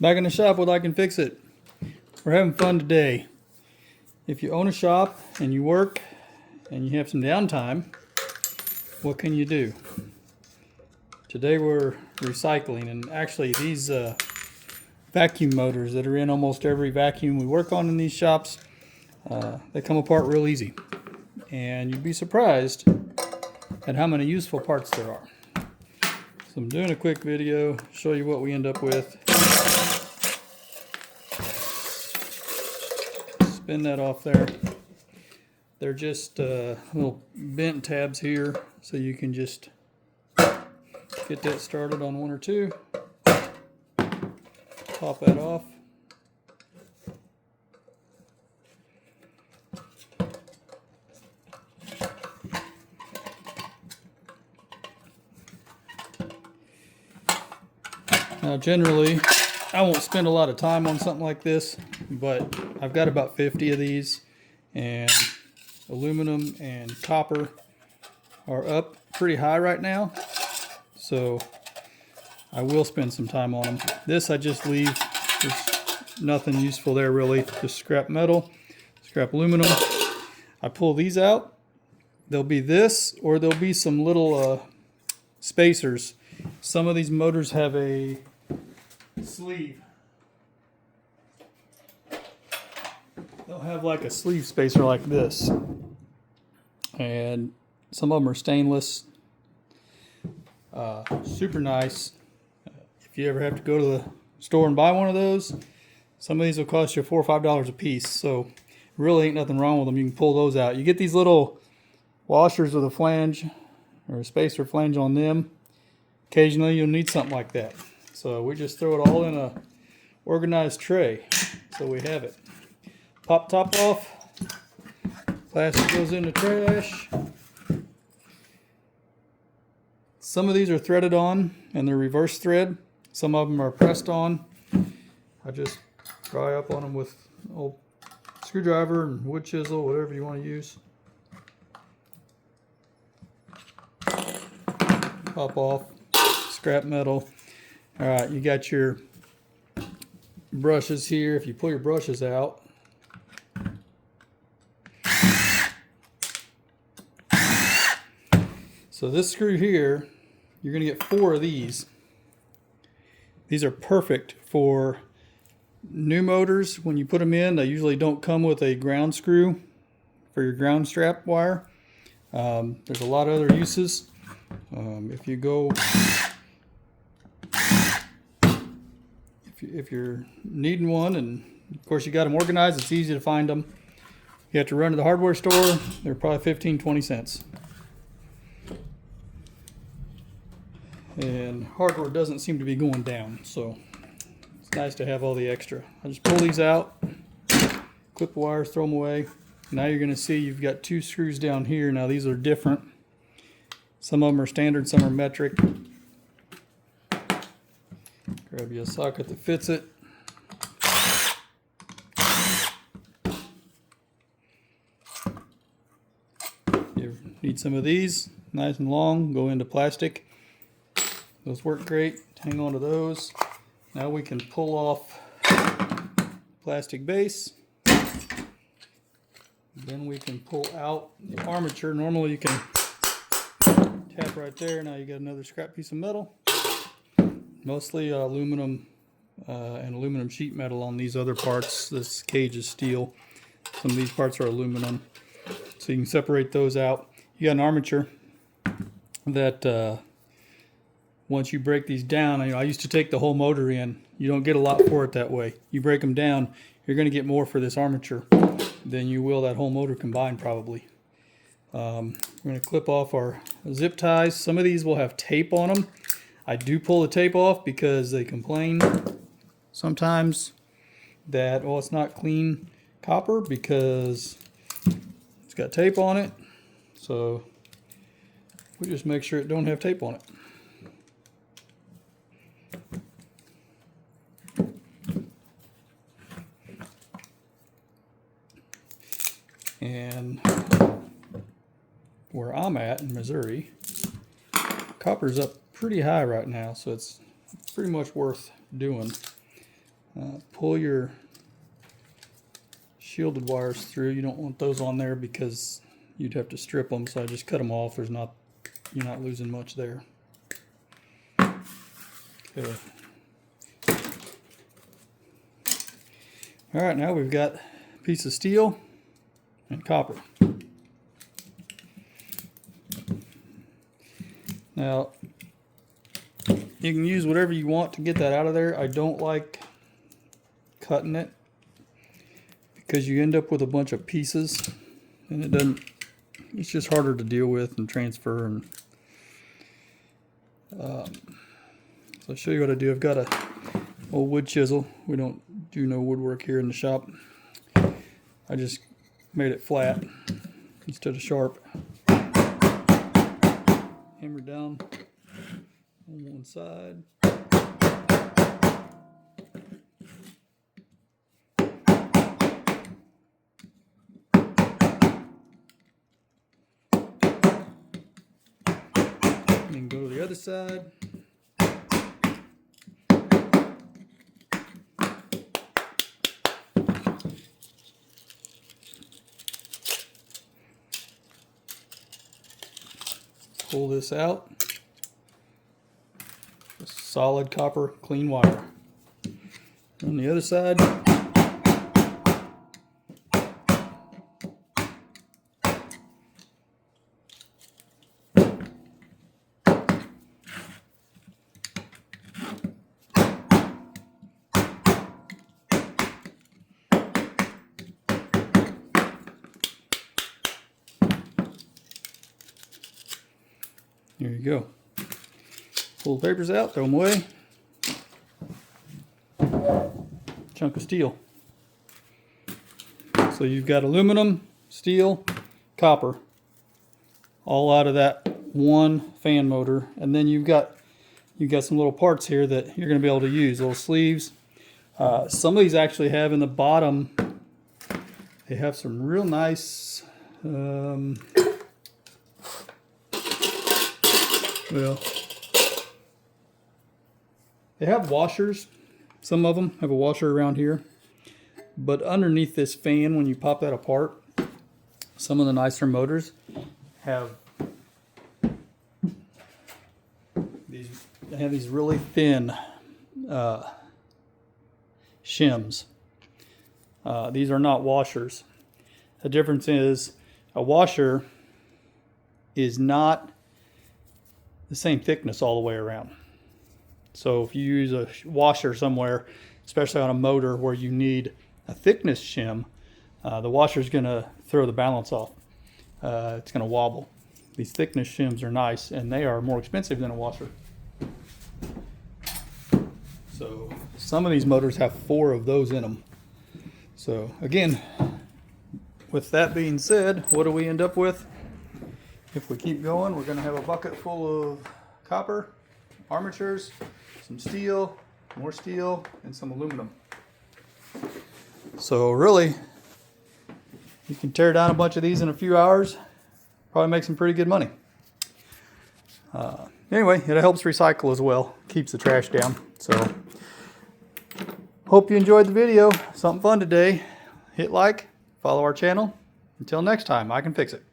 Back in the shop with I Can Fix It. We're having fun today. If you own a shop and you work and you have some downtime, what can you do? Today we're recycling, and actually these vacuum motors that are in almost every vacuum we work on in these shops, they come apart real easy. And you'd be surprised at how many useful parts there are. So I'm doing a quick video, show you what we end up with. Spin that off there. They're just little bent tabs here, so you can just get that started on one or two. Pop that off. Now generally, I won't spend a lot of time on something like this, but I've got about 50 of these, and aluminum and copper are up pretty high right now, so I will spend some time on them. This I just leave. There's nothing useful there really, just scrap metal, scrap aluminum. I pull these out. There'll be this, or there'll be some little spacers. Some of these motors have a sleeve. They'll have like a sleeve spacer like this, and some of them are stainless. Super nice. If you ever have to go to the store and buy one of those, some of these will cost you $4 or $5 a piece, so really ain't nothing wrong with them. You can pull those out. You get these little washers with a flange or a spacer flange on them. Occasionally you'll need something like that. So we just throw it all in a organized tray, so we have it. Pop top off. Plastic goes in the trash. Some of these are threaded on and they're reverse thread. Some of them are pressed on. I just pry up on them with an old screwdriver and wood chisel, whatever you want to use. Pop off. Scrap metal. Alright, you got your brushes here. If you pull your brushes out, so this screw here, you're going to get 4 of these. These are perfect for new motors. When you put them in, they usually don't come with a ground screw for your ground strap wire. There's a lot of other uses. If you go, if you're needing one, and of course you got them organized, it's easy to find them. You have to run to the hardware store. They're probably 15-20 cents. And hardware doesn't seem to be going down, so it's nice to have all the extra. I just pull these out, clip the wires, throw them away. Now you're going to see you've got 2 screws down here. Now these are different. Some of them are standard, some are metric. Grab you a socket that fits it. You need some of these, nice and long, go into plastic. Those work great. Hang on to those. Now we can pull off plastic base. Then we can pull out the armature. Normally you can tap right there. Now you got another scrap piece of metal. Mostly aluminum and aluminum sheet metal on these other parts. This cage is steel. Some of these parts are aluminum. So you can separate those out. You got an armature that once you break these down, I used to take the whole motor in. You don't get a lot for it that way. You break them down, you're going to get more for this armature than you will that whole motor combined probably. We're going to clip off our zip ties. Some of these will have tape on them. I do pull the tape off because they complain sometimes that, oh, it's not clean copper because it's got tape on it. So we just make sure it don't have tape on it. And where I'm at in Missouri, copper's up pretty high right now, so it's pretty much worth doing. pull your shielded wires through. You don't want those on there because you'd have to strip them, so I just cut them off. You're not losing much there. Okay. All right, now we've got a piece of steel and copper. Now, you can use whatever you want to get that out of there. I don't like cutting it because you end up with a bunch of pieces and it's just harder to deal with and transfer. And so I'll show you what I do. I've got a old wood chisel. We don't do no woodwork here in the shop. I just made it flat instead of sharp. Hammer down on one side. And then go to the other side. Pull this out. Solid copper, clean wire. On the other side, there you go. Pull the papers out, throw them away. Chunk of steel. So you've got aluminum, steel, copper, all out of that one fan motor. And then you've got some little parts here that you're going to be able to use, little sleeves. Some of these actually have in the bottom, they have some real nice, well, they have washers. Some of them have a washer around here. But underneath this fan, when you pop that apart, some of the nicer motors have these really thin shims. These are not washers. The difference is a washer is not the same thickness all the way around. So if you use a washer somewhere, especially on a motor where you need a thickness shim, the washer is going to throw the balance off. It's going to wobble. These thickness shims are nice, and they are more expensive than a washer. So some of these motors have 4 of those in them. So again, with that being said, what do we end up with? If we keep going, we're going to have a bucket full of copper, armatures, some steel, more steel, and some aluminum. So really, you can tear down a bunch of these in a few hours, probably make some pretty good money. Anyway, it helps recycle as well, keeps the trash down. So, hope you enjoyed the video. Something fun today. Hit like, follow our channel. Until next time, I can fix it.